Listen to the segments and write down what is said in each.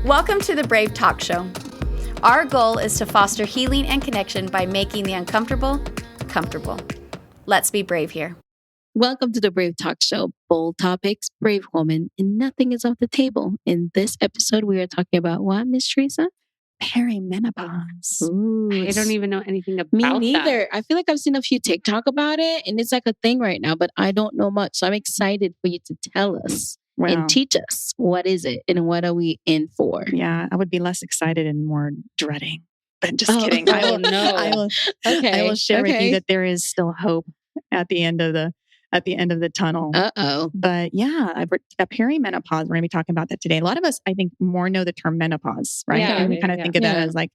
Welcome to the Brave Talk Show. Our goal is to foster healing and connection by making the uncomfortable comfortable. Let's be brave here. Welcome to the Brave Talk Show. Bold topics, brave woman, and nothing is off the table. In this episode, we are talking about what, Miss Theresa? Perimenopause. Ooh, I don't even know anything about me neither. that. I feel like I've seen a few TikTok about it, and it's like a thing right now, but I don't know much. So I'm excited for you to tell us and teach us what is it and what are we in for. Yeah, I would be less excited and more dreading. But just kidding. I will share with you that there is still hope at the end of the tunnel. But yeah, perimenopause. We're going to be talking about that today. A lot of us, I think, more know the term menopause, right? Yeah, and we kind of think of that as like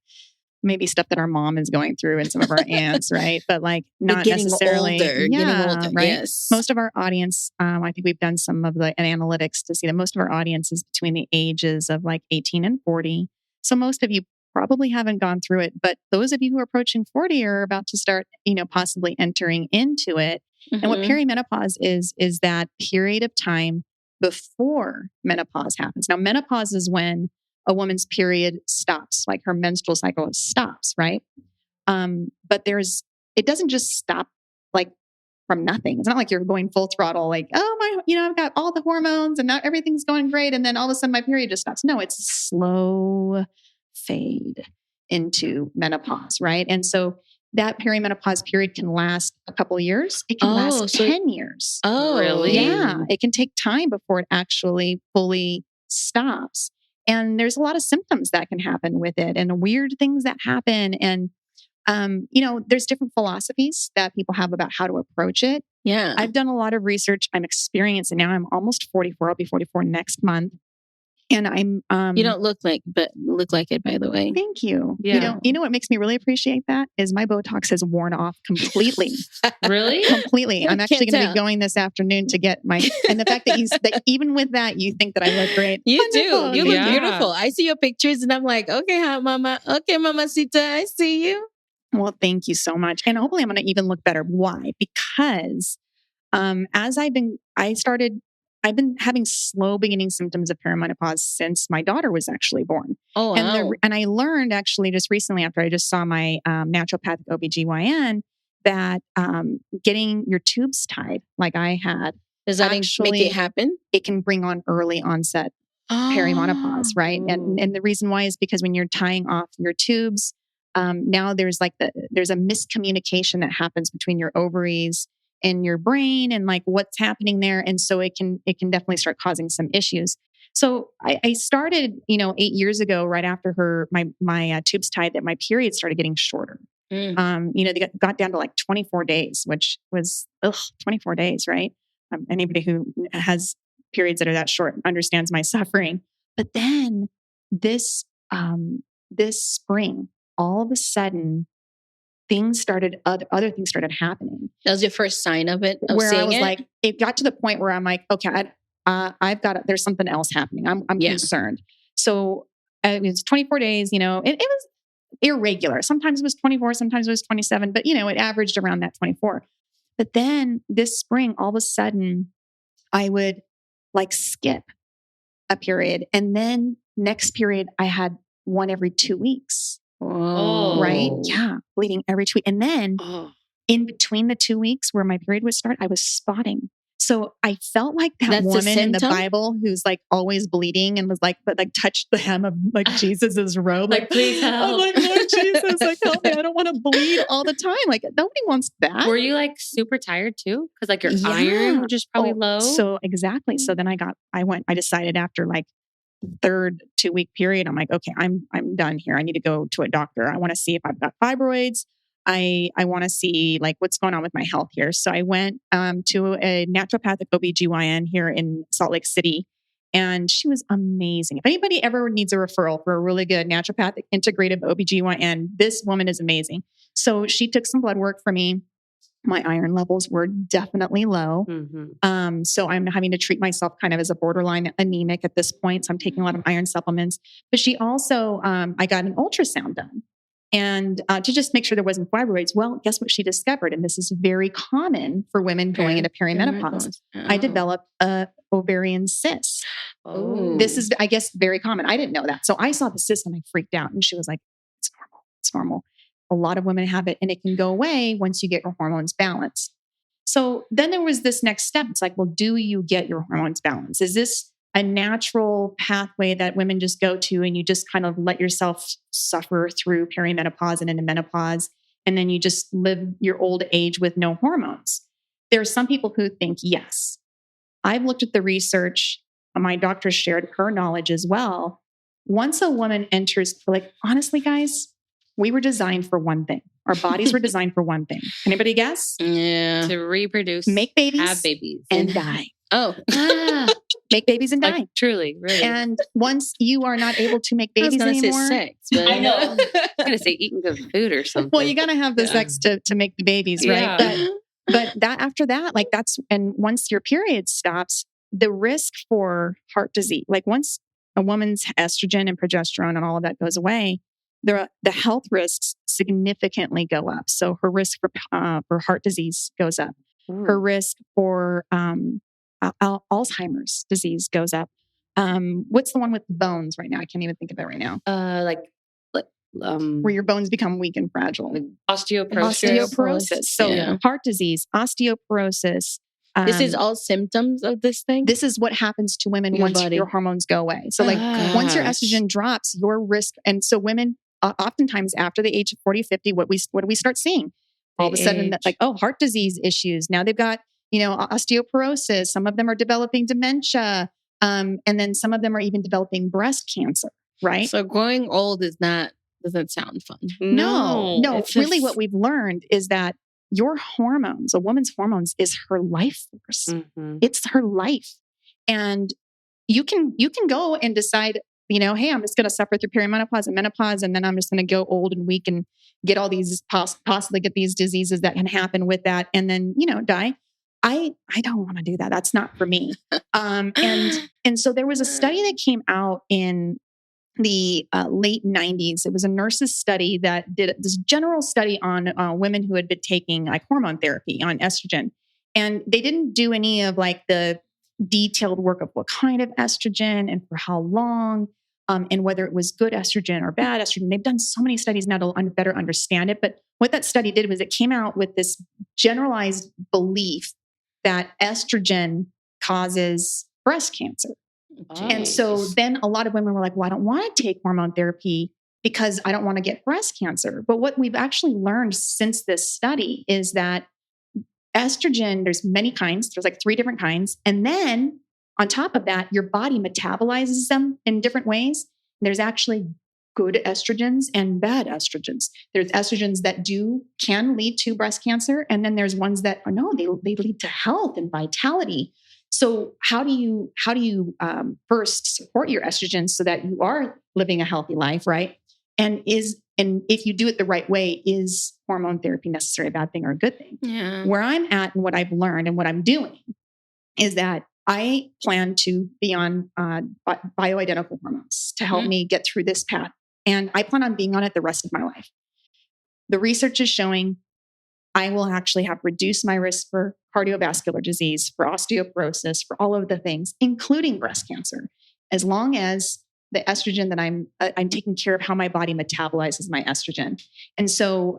maybe stuff that our mom is going through and some of our aunts, right? But like not necessarily. Getting older, right? Yes. Most of our audience, I think we've done some of the analytics to see that most of our audience is between the ages of like 18 and 40. So most of you probably haven't gone through it, but those of you who are approaching 40 are about to start, possibly entering into it. Mm-hmm. And what perimenopause is that period of time before menopause happens. Now, menopause is when a woman's period stops, like her menstrual cycle stops, right? But it doesn't just stop like from nothing. It's not like you're going full throttle, like, I've got all the hormones and now everything's going great. And then all of a sudden my period just stops. No, it's a slow fade into menopause, right? And so that perimenopause period can last a couple of years. It can last 10 years. Oh, really? Yeah. It can take time before it actually fully stops. And there's a lot of symptoms that can happen with it and weird things that happen. And, there's different philosophies that people have about how to approach it. Yeah. I've done a lot of research. I'm experienced, and now I'm almost 44. I'll be 44 next month. And I'm, you don't look like it, by the way. Thank you. Yeah. You know what makes me really appreciate that is my Botox has worn off completely. Really? Completely. I'm actually going to be going this afternoon to get and the fact that even with that, you think that I look great. You Wonderful. do. You look beautiful. I see your pictures and I'm like, okay, hot mama. Okay, mamacita, I see you. Well, thank you so much. And hopefully I'm going to even look better. Why? Because, as I've been having slow beginning symptoms of perimenopause since my daughter was actually born. Oh, wow. And I learned actually just recently after I just saw my naturopathic OBGYN that getting your tubes tied like I had. Does that make it happen? It can bring on early onset perimenopause, right? And the reason why is because when you're tying off your tubes, now there's a miscommunication that happens between your ovaries and your brain and like what's happening there. And so it can definitely start causing some issues. So I started, 8 years ago, right after my tubes tied, that my period started getting shorter. They got down to like 24 days, which was 24 days, right? Anybody who has periods that are that short understands my suffering. But then this spring, all of a sudden, other things started happening. That was your first sign of it? Where I was like, it got to the point where I'm like, okay, there's something else happening. I'm concerned. So it was 24 days, it was irregular. Sometimes it was 24, sometimes it was 27, but it averaged around that 24. But then this spring, all of a sudden I would like skip a period. And then next period, I had one every 2 weeks. Oh. Right? Yeah. Bleeding every 2 weeks. And then in between the 2 weeks where my period would start, I was spotting. So I felt like that woman in the Bible who's like always bleeding and was like, but like touched the hem of like Jesus's robe. Like, please help. I'm like, Lord Jesus, like help me. I don't want to bleed all the time. Like nobody wants that. Were you like super tired too? Because like your iron was just probably low. So exactly. So then I decided after like third 2 week period, I'm like, okay, I'm done here. I need to go to a doctor. I want to see if I've got fibroids. I want to see like what's going on with my health here. So I went to a naturopathic OBGYN here in Salt Lake City, and she was amazing. If anybody ever needs a referral for a really good naturopathic integrative OBGYN, this woman is amazing. So she took some blood work for me. My iron levels were definitely low. Mm-hmm. So I'm having to treat myself kind of as a borderline anemic at this point. So I'm taking a lot of iron supplements. But she also, I got an ultrasound done. and to just make sure there wasn't fibroids. Well, guess what she discovered? And this is very common for women going into perimenopause. I developed a ovarian cyst. Oh. This is, I guess, very common. I didn't know that. So I saw the cyst and I freaked out. And she was like, it's normal. It's normal. A lot of women have it and it can go away once you get your hormones balanced. So then there was this next step. It's like, well, do you get your hormones balanced? Is this a natural pathway that women just go to and you just kind of let yourself suffer through perimenopause and into menopause, and then you just live your old age with no hormones? There are some people who think yes. I've looked at the research. My doctor shared her knowledge as well. Once a woman enters, like, honestly, guys, we were designed for one thing. Our bodies were designed for one thing. Anybody guess? Yeah. To reproduce, make babies, have babies, and die. Oh, make babies and die. Like, truly, really. And once you are not able to make babies anymore, sex, but I know. I was going to say eating good food or something. well, you got to have the sex to make the babies, right? Yeah. But that after that, like that's, and once your period stops, the risk for heart disease, like once a woman's estrogen and progesterone and all of that goes away, the health risks significantly go up. So her risk for heart disease goes up. Ooh. Her risk for Alzheimer's disease goes up. What's the one with the bones right now? I can't even think of it right now. Where your bones become weak and fragile. Osteoporosis. So heart disease, osteoporosis. This is all symptoms of this thing? This is what happens to women once your hormones go away. So once your estrogen drops, your risk, and so women, oftentimes after the age of 40, 50, what do we start seeing? All of a sudden, that, like, oh, heart disease issues. Now they've got, osteoporosis. Some of them are developing dementia. And then some of them are even developing breast cancer, right? So growing old doesn't sound fun. No. Really what we've learned is that your hormones, a woman's hormones, is her life force. Mm-hmm. It's her life. And you can go and decide, hey, I'm just going to suffer through perimenopause and menopause, and then I'm just going to go old and weak and get all these, possibly get these diseases that can happen with that, and then, die. I don't want to do that. That's not for me. And so there was a study that came out in the late 90s. It was a nurse's study that did this general study on women who had been taking like hormone therapy on estrogen. And they didn't do any of like the detailed work of what kind of estrogen and for how long, and whether it was good estrogen or bad estrogen. They've done so many studies now to better understand it. But what that study did was it came out with this generalized belief that estrogen causes breast cancer. And so then a lot of women were like, well, I don't want to take hormone therapy because I don't want to get breast cancer. But what we've actually learned since this study is that estrogen, there's many kinds. There's like 3 different kinds. And then on top of that, your body metabolizes them in different ways. There's actually good estrogens and bad estrogens. There's estrogens that can lead to breast cancer. And then there's ones that they lead to health and vitality. So how do you first support your estrogen so that you are living a healthy life, right? And if you do it the right way, is hormone therapy necessary, a bad thing or a good thing? Yeah. Where I'm at and what I've learned and what I'm doing is that I plan to be on bioidentical hormones to help me get through this path. And I plan on being on it the rest of my life. The research is showing I will actually have reduced my risk for cardiovascular disease, for osteoporosis, for all of the things, including breast cancer, as long as the estrogen that I'm taking care of how my body metabolizes my estrogen. And so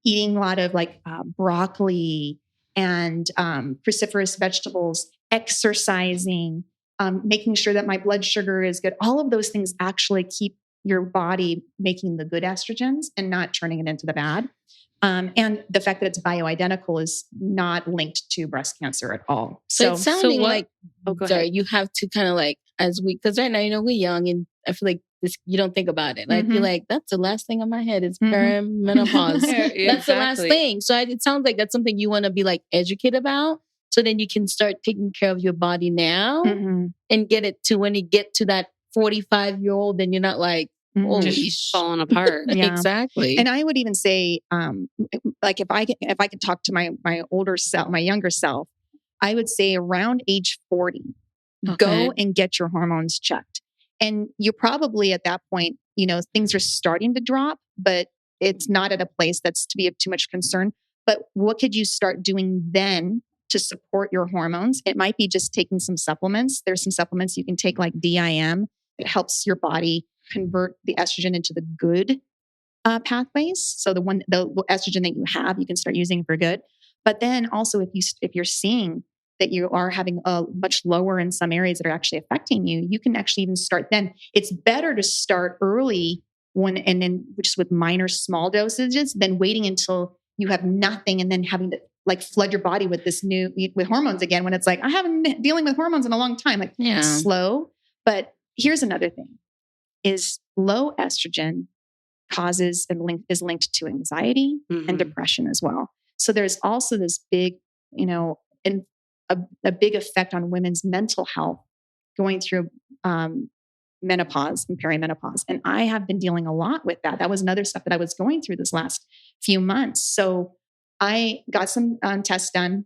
eating a lot of like broccoli and cruciferous vegetables, exercising, making sure that my blood sugar is good. All of those things actually keep your body making the good estrogens and not turning it into the bad. And the fact that it's bioidentical is not linked to breast cancer at all. So it's sounding you have to kind of like, because right now, we're young and I feel like this, you don't think about it. I feel like that's the last thing on my head is perimenopause. That's the last thing. So it sounds like that's something you want to be like educated about. So then you can start taking care of your body now and get it to when you get to that 45-year-old, then you're not like, just falling apart. Yeah. Exactly. And I would even say, like if I could talk to my older self, my younger self, I would say around age 40, go and get your hormones checked. And you're probably at that point, things are starting to drop, but it's not at a place that's to be of too much concern. But what could you start doing then to support your hormones? It might be just taking some supplements. There's some supplements you can take like DIM. It helps your body convert the estrogen into the good pathways. So the estrogen that you have, you can start using for good. But then also if you're seeing that you are having a much lower in some areas that are actually affecting you, you can actually even start then. It's better to start early just with minor small dosages than waiting until you have nothing and then having to like flood your body with with hormones again when it's like, I haven't been dealing with hormones in a long time. Like slow. But here's another thing is low estrogen is linked to anxiety and depression as well. So there's also this big, a big effect on women's mental health going through menopause and perimenopause. And I have been dealing a lot with that. That was another stuff that I was going through this last few months. So I got some tests done.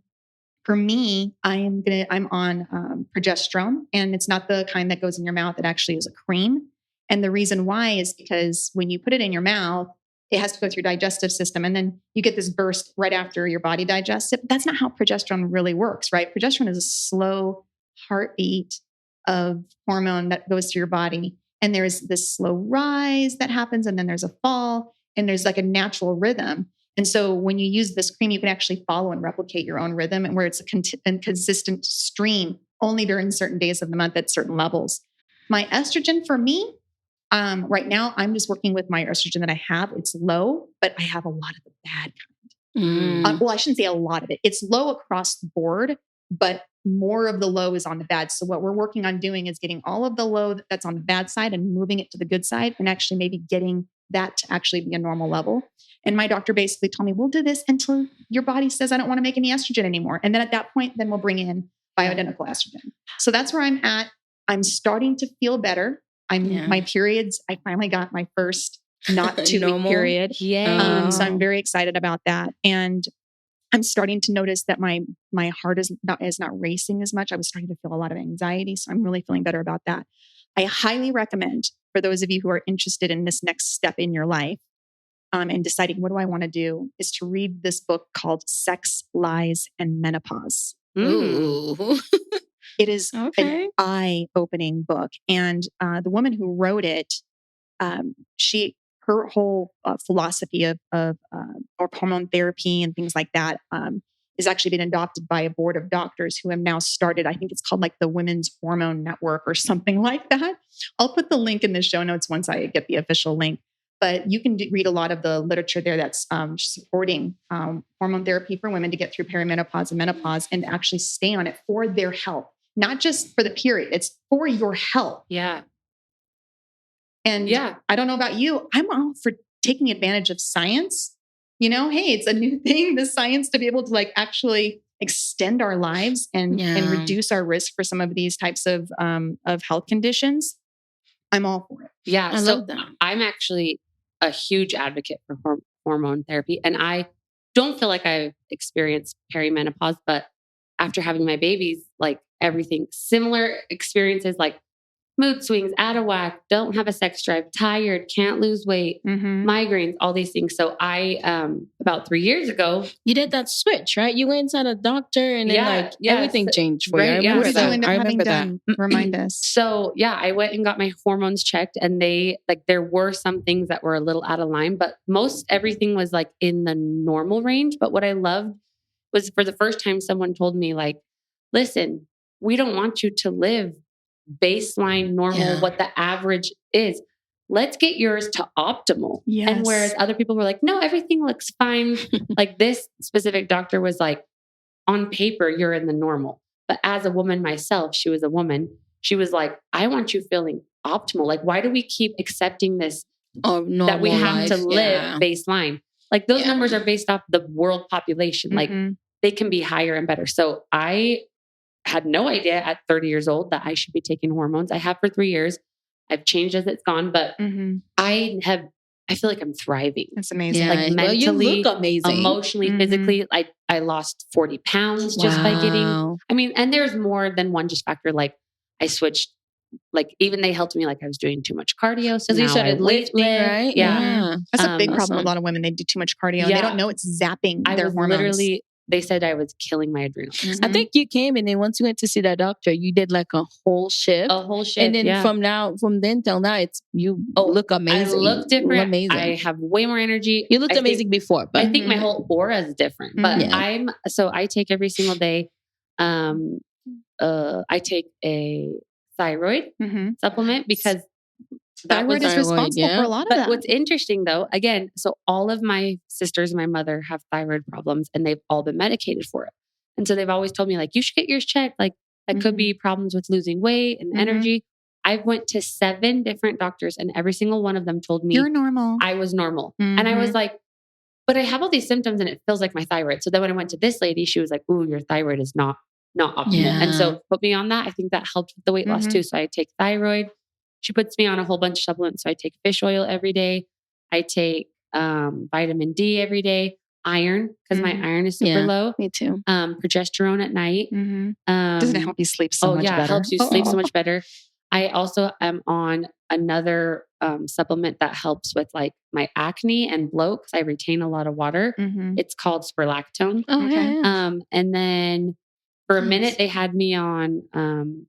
For me, I'm on progesterone, and it's not the kind that goes in your mouth. It actually is a cream. And the reason why is because when you put it in your mouth, it has to go through your digestive system. And then you get this burst right after your body digests it. But that's not how progesterone really works, right? Progesterone is a slow heartbeat of hormone that goes through your body. And there's this slow rise that happens. And then there's a fall. And there's like a natural rhythm. And so when you use this cream, you can actually follow and replicate your own rhythm, and where it's a consistent stream only during certain days of the month at certain levels. My estrogen for me, right now, I'm just working with my estrogen that I have. It's low, but I have a lot of the bad kind. Well, I shouldn't say a lot of it. It's low across the board, but more of the low is on the bad. So what we're working on doing is getting all of the low that's on the bad side and moving it to the good side, and actually maybe getting that to actually be a normal level. And my doctor basically told me, we'll do this until your body says, I don't want to make any estrogen anymore. And then at that point, then we'll bring in bioidentical estrogen. So that's where I'm at. I'm starting to feel better. My periods, I finally got my first not 2 week period. Yeah. So I'm very excited about that. And I'm starting to notice that my heart is not racing as much. I was starting to feel a lot of anxiety. So I'm really feeling better about that. I highly recommend for those of you who are interested in this next step in your life and deciding what do I want to do is to read this book called Sex, Lies, and Menopause. Ooh. It is an eye-opening book. And the woman who wrote it, her whole philosophy of hormone therapy and things like that is actually been adopted by a board of doctors who have now started, I think it's called like the Women's Hormone Network or something like that. I'll put the link in the show notes once I get the official link. But you can read a lot of the literature there that's supporting hormone therapy for women to get through perimenopause and menopause and actually stay on it for their health. Not just for the period, it's for your health. Yeah. And I don't know about you, I'm all for taking advantage of science. Hey, it's a new thing, the science to be able to like actually extend our lives and reduce our risk for some of these types of health conditions. I'm all for it. Yeah. I love that. I'm actually a huge advocate for hormone therapy. And I don't feel like I've experienced perimenopause, but after having my babies, like everything, similar experiences like mood swings, out of whack, don't have a sex drive, tired, can't lose weight, migraines, all these things. So I, about 3 years ago, you did that switch, right? You went inside a doctor and then everything changed for you. What did you end up having done? Remind us. So I went and got my hormones checked, and there were some things that were a little out of line, but most everything was like in the normal range. But what I loved was for the first time, someone told me like, listen, we don't want you to live baseline normal, what the average is. Let's get yours to optimal. Yes. And whereas other people were like, no, everything looks fine. Like this specific doctor was like, on paper, you're in the normal. But as a woman myself, she was a woman. She was like, I want you feeling optimal. Like, why do we keep accepting this that we have to live baseline? Like those numbers are based off the world population. Like they can be higher and better. So I had no idea at 30 years old that I should be taking hormones. I have for 3 years. I've changed as it's gone, but I feel like I'm thriving. That's amazing. Like mentally, you look amazing. Emotionally, physically. I lost 40 pounds just by getting, and there's more than one just factor. Like I switched like even they helped me, like I was doing too much cardio. So Because you now started lifting, right? Yeah. That's a big problem awesome. with a lot of women. They do too much cardio and they don't know it's zapping their hormones. Literally, they said I was killing my adrenals. I think you came and then once you went to see that doctor, you did like a whole shift. And then from then till now, you look amazing. I look different. Amazing. I have way more energy. You looked amazing before, but I think my whole aura is different. But I take every single day. I take a thyroid supplement because thyroid is responsible for a lot of that. But what's interesting though, again, so all of my sisters and my mother have thyroid problems and they've all been medicated for it. And so they've always told me like, you should get yours checked. Like that could be problems with losing weight and energy. I went to 7 different doctors and every single one of them told me you're normal. I was normal. And I was like, but I have all these symptoms and it feels like my thyroid. So then when I went to this lady, she was like, ooh, your thyroid is not optimal. Yeah. And so put me on that. I think that helped with the weight loss too. So I take thyroid. She puts me on a whole bunch of supplements. So I take fish oil every day. I take vitamin D every day. Iron, because my iron is super low. Me too. Progesterone at night. Doesn't it help you sleep so much better? It helps you sleep so much better. I also am on another supplement that helps with like my acne and bloat because I retain a lot of water. It's called spirlactone. And then for a minute they had me on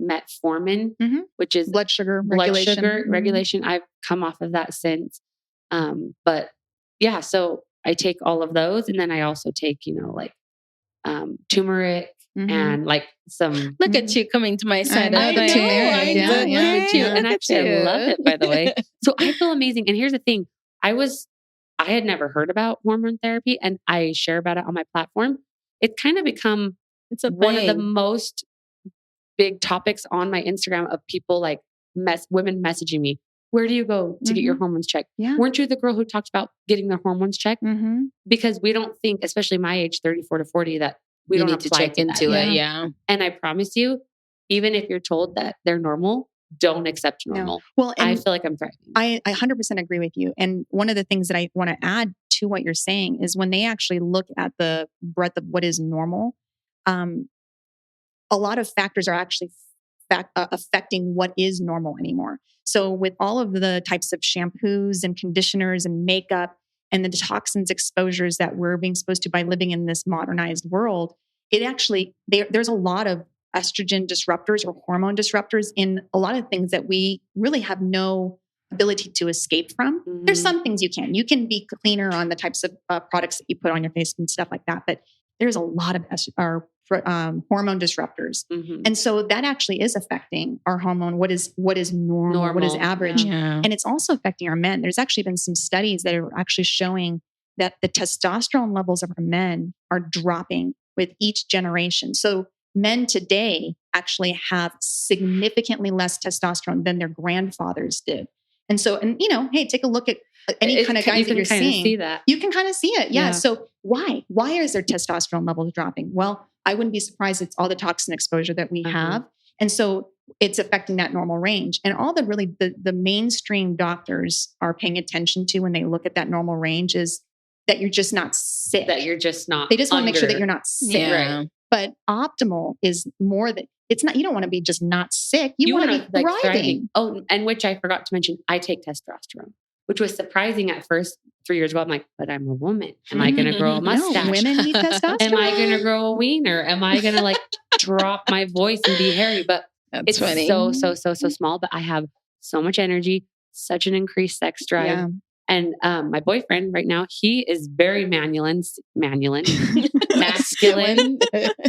metformin, which is blood sugar regulation. I've come off of that since. But yeah, so I take all of those, and then I also take, like turmeric and like some. Look at you coming to my side. I know. Look at you, and actually I love it. By the way, so I feel amazing. And here's the thing: I had never heard about hormone therapy, and I share about it on my platform. It's kind of become one of the most big topics on my Instagram of people like women messaging me. Where do you go to get your hormones checked? Yeah. Weren't you the girl who talked about getting their hormones checked? Because we don't think, especially my age, 34 to 40, that we don't need to check into it. Yeah. And I promise you, even if you're told that they're normal, don't accept normal. No. Well, I feel like I'm thriving. I 100% agree with you. And one of the things that I want to add to what you're saying is when they actually look at the breadth of what is normal, a lot of factors are actually affecting what is normal anymore. So with all of the types of shampoos and conditioners and makeup and the toxins exposures that we're being exposed to by living in this modernized world, it actually, there's a lot of estrogen disruptors or hormone disruptors in a lot of things that we really have no ability to escape from. There's some things you can be cleaner on the types of products that you put on your face and stuff like that. But there's a lot of hormone disruptors. And so that actually is affecting our hormone, what is normal, what is average. Yeah. And it's also affecting our men. There's actually been some studies that are actually showing that the testosterone levels of our men are dropping with each generation. So men today actually have significantly less testosterone than their grandfathers did. And so, hey, take a look at any kind of guys that you're seeing. See that. You can kind of see it. Yeah. So why is their testosterone levels dropping? Well, I wouldn't be surprised. It's all the toxin exposure that we have. And so it's affecting that normal range. And all the mainstream doctors are paying attention to when they look at that normal range is that you're just not sick. That you're just not. They just want to make sure that you're not sick. Yeah. Right. But optimal is more that it's not, you don't want to be just not sick. You want to be thriving. Oh, and which I forgot to mention, I take testosterone, which was surprising at first 3 years ago. I'm like, but I'm a woman. Am I going to grow a mustache? No, women need testosterone. Am I going to grow a wiener? Am I going to drop my voice and be hairy? But it's funny. so small, but I have so much energy, such an increased sex drive. Yeah. And my boyfriend right now, he is very masculine.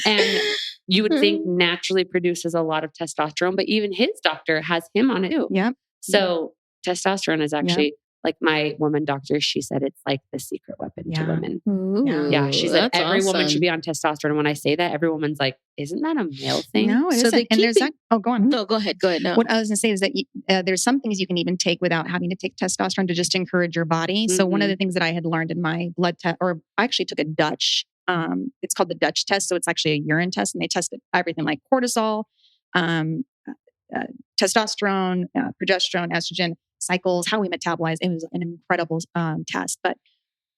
And you would think naturally produces a lot of testosterone, but even his doctor has him on it too. Yeah. So testosterone is actually like my woman doctor, she said it's like the secret weapon to women. Ooh, yeah. She's like, every woman should be on testosterone. And when I say that, every woman's like, isn't that a male thing? No, it isn't. And there's oh, go on. No, go ahead. No. What I was going to say is that there's some things you can even take without having to take testosterone to just encourage your body. So one of the things that I had learned in my blood test, or I actually took a Dutch, it's called the Dutch test. So it's actually a urine test and they tested everything like cortisol, testosterone, progesterone, estrogen, cycles, how we metabolize. It was an incredible test. But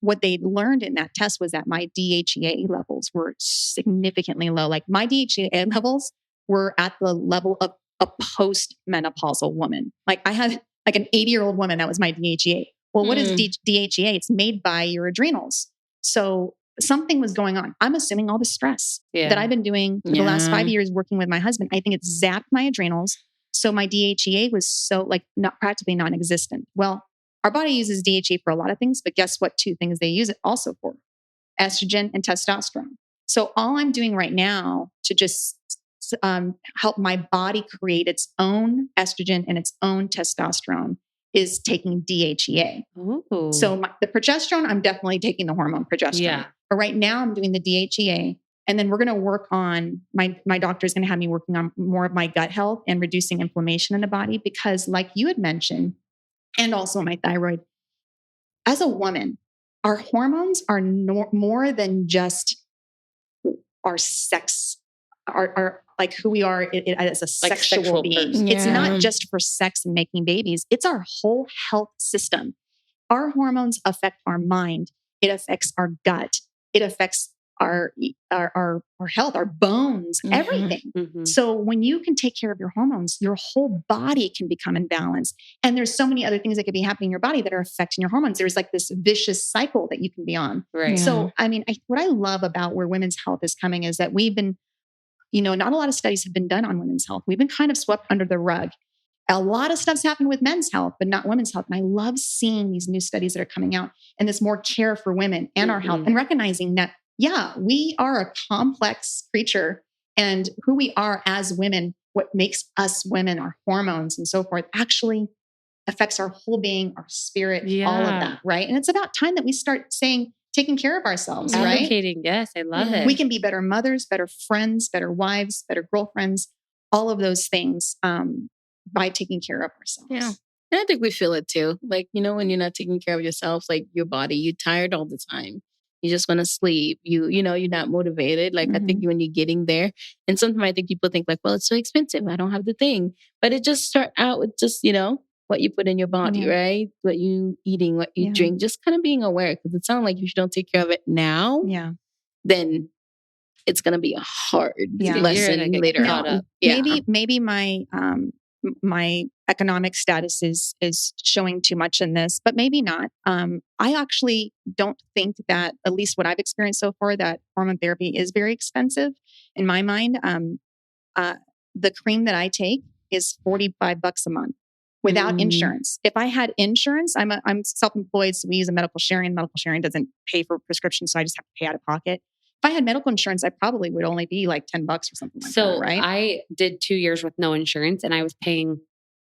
what they learned in that test was that my DHEA levels were significantly low. Like my DHEA levels were at the level of a post-menopausal woman. Like I had like an 80-year-old woman that was my DHEA. Well, what is DHEA? It's made by your adrenals. So something was going on. I'm assuming all the stress that I've been doing for the last 5 years working with my husband. I think it's zapped my adrenals. So my DHEA was so like not practically non-existent. Well, our body uses DHEA for a lot of things, but guess what? 2 things they use it also for: estrogen and testosterone. So all I'm doing right now to just help my body create its own estrogen and its own testosterone is taking DHEA. Ooh. So the progesterone, I'm definitely taking the hormone progesterone. Yeah. But right now I'm doing the DHEA. And then we're going to work on, my doctor is going to have me working on more of my gut health and reducing inflammation in the body. Because like you had mentioned, and also my thyroid, as a woman, our hormones are more than just our sex, our like who we are as a like sexual being. Yeah. It's not just for sex and making babies. It's our whole health system. Our hormones affect our mind. It affects our gut. It affects our health, our bones, everything. Mm-hmm. So when you can take care of your hormones, your whole body can become in balance. And there's so many other things that could be happening in your body that are affecting your hormones. There's like this vicious cycle that you can be on. Right. Yeah. So, I mean, what I love about where women's health is coming is that we've been, not a lot of studies have been done on women's health. We've been kind of swept under the rug. A lot of stuff's happened with men's health, but not women's health. And I love seeing these new studies that are coming out and this more care for women and our health, and recognizing that, we are a complex creature, and who we are as women, what makes us women, our hormones and so forth, actually affects our whole being, our spirit, all of that. Right. And it's about time that we start taking care of ourselves, right? Advocating. Yes. I love it. We can be better mothers, better friends, better wives, better girlfriends, all of those things, by taking care of ourselves. Yeah. And I think we feel it too. Like, when you're not taking care of yourself, like your body, you're tired all the time. You just want to sleep. You're not motivated. Like, I think when you're getting there, and sometimes I think people think like, well, it's so expensive, I don't have the thing. But it just start out with just, what you put in your body, right? What you eating, what you drink, just kind of being aware. Because it sounds like if you don't take care of it now, then it's going to be a hard lesson later on. Yeah. Maybe my economic status is showing too much in this, but maybe not. I actually don't think that, at least what I've experienced so far, that hormone therapy is very expensive. In my mind, the cream that I take is $45 a month without insurance. If I had insurance, I'm self-employed, so we use a medical sharing. Medical sharing doesn't pay for prescriptions, so I just have to pay out of pocket. If I had medical insurance, I probably would only be like $10 or something like that, right? I did 2 years with no insurance, and I was paying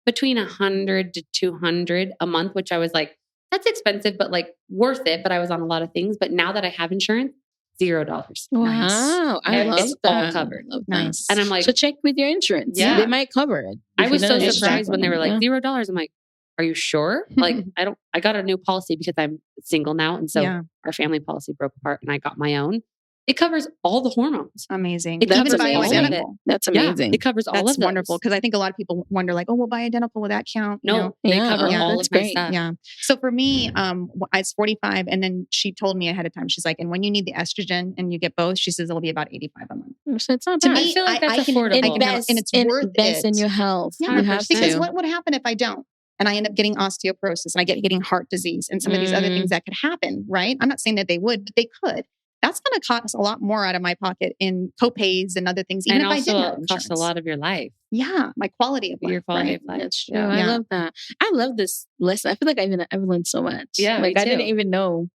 between $100 to $200 a month, which I was like, that's expensive, but like worth it. But I was on a lot of things. But now that I have insurance, $0. Wow. Nice. I love it's that. all covered. Nice. And I'm like, so check with your insurance. Yeah. They might cover it. I was so surprised when they were like $0. I'm like, are you sure? Like, I got a new policy because I'm single now. And so our family policy broke apart and I got my own. It covers all the hormones. Amazing. It covers bioidentical. That's amazing. It covers all of it. That's wonderful. Because I think a lot of people wonder like, well, bioidentical, will that count? No, they cover all of my stuff. Yeah. So for me, I was 45, and then she told me ahead of time, she's like, and when you need the estrogen and you get both, she says it'll be about $85 a month. So it's not to bad. me, I feel like that's affordable. And it's worth it. In your health. Yeah, because what would happen if I don't? And I end up getting osteoporosis, and I getting heart disease and some of these other things that could happen, right? I'm not saying that they would, but they could. That's going to cost a lot more out of my pocket in copays and other things. Even if I didn't have insurance. Costs a lot of your life. Yeah, my quality of life. Your quality of life. That's true. Yeah. I love that. I love this lesson. I feel like I've learned so much. Yeah, like I didn't even know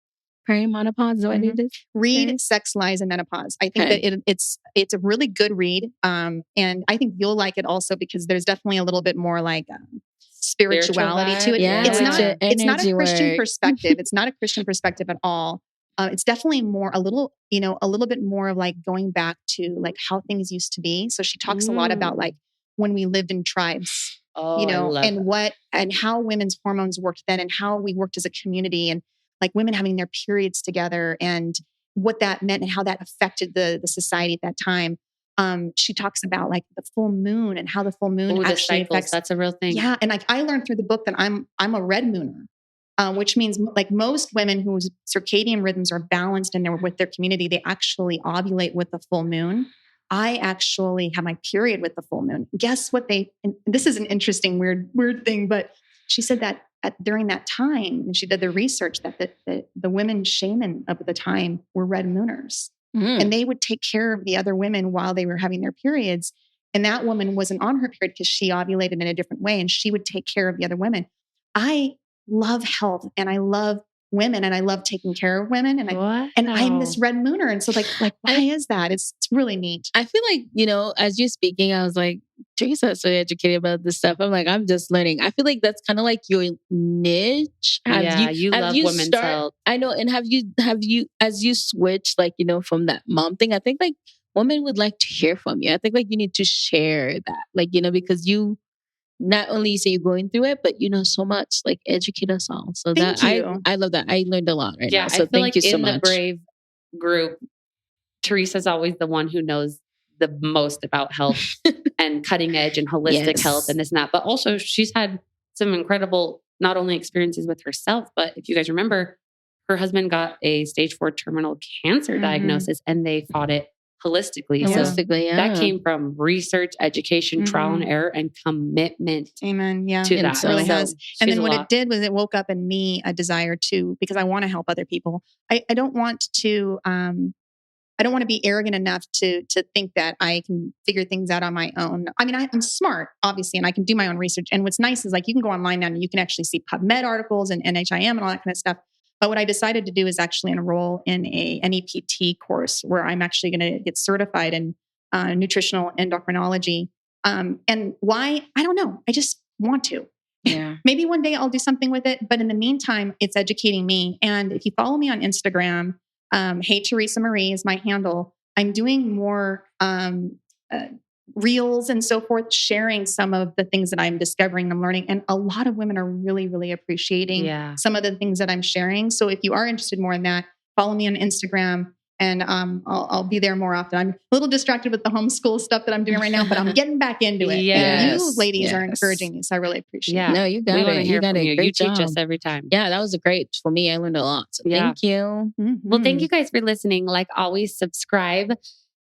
perimenopause. Do I need this? Read Sex, Lies, and Menopause. I think that it's a really good read, and I think you'll like it also because there's definitely a little bit more like spirituality to it. Yeah, it's not a Christian perspective. It's not a Christian perspective at all. It's definitely more a little bit more of like going back to like how things used to be. So she talks a lot about like when we lived in tribes, and how women's hormones worked then and how we worked as a community and like women having their periods together and what that meant and how that affected the society at that time. She talks about like the full moon and how the full moon actually affects. That's a real thing. Yeah. And like I learned through the book that I'm a red mooner. Which means like most women whose circadian rhythms are balanced and they're with their community, they actually ovulate with the full moon. I actually have my period with the full moon. Guess what and this is an interesting, weird thing, but she said that during that time, and she did the research that the women shaman of the time were red mooners. And they would take care of the other women while they were having their periods. And that woman wasn't on her period because she ovulated in a different way, and she would take care of the other women. I love health, and I love women, and I love taking care of women. And I'm this red mooner. And so like, why is that? It's really neat. I feel like, as you're speaking, I was like, Teresa's so educated about this stuff. I'm like, I'm just learning. I feel like that's kind of like your niche. You love women's health. I know. And have you, as you switch, like, from that mom thing, I think like women would like to hear from you. I think like you need to share that, like, because you not only say you're going through it, but so much, like educate us all. So I love that. I learned a lot right now. So thank you so much. In the Brave group, Teresa's always the one who knows the most about health and cutting edge and holistic health and this and that. But also she's had some incredible, not only experiences with herself, but if you guys remember, her husband got a stage 4 terminal cancer diagnosis, and they fought it holistically. That came from research, education, trial and error, and commitment. Amen. Yeah. To that. It really has. And then what it did was it woke up in me a desire to, because I want to help other people. I don't want to, I don't want to be arrogant enough to think that I can figure things out on my own. I mean, I'm smart, obviously, and I can do my own research. And what's nice is like, you can go online now and you can actually see PubMed articles and NHIM and all that kind of stuff. But what I decided to do is actually enroll in a NEPT course where I'm actually going to get certified in nutritional endocrinology. And why? I don't know. I just want to. Yeah. Maybe one day I'll do something with it. But in the meantime, it's educating me. And if you follow me on Instagram, Hey Theresa Marie is my handle. I'm doing more reels and so forth, sharing some of the things that I'm discovering, I'm learning. And a lot of women are really, really appreciating some of the things that I'm sharing. So if you are interested more in that, follow me on Instagram, and I'll be there more often. I'm a little distracted with the homeschool stuff that I'm doing right now, but I'm getting back into it. And you ladies are encouraging me, so I really appreciate it. No, you got it. You got it. You teach us every time. Yeah, that was great for me. I learned a lot. So thank you. Mm-hmm. Well, thank you guys for listening. Like always, subscribe.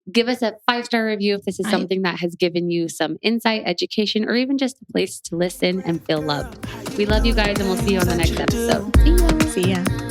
Give us a 5-star review if this is something that has given you some insight, education, or even just a place to listen and feel loved. We love you guys, and we'll see you on the next episode. See ya.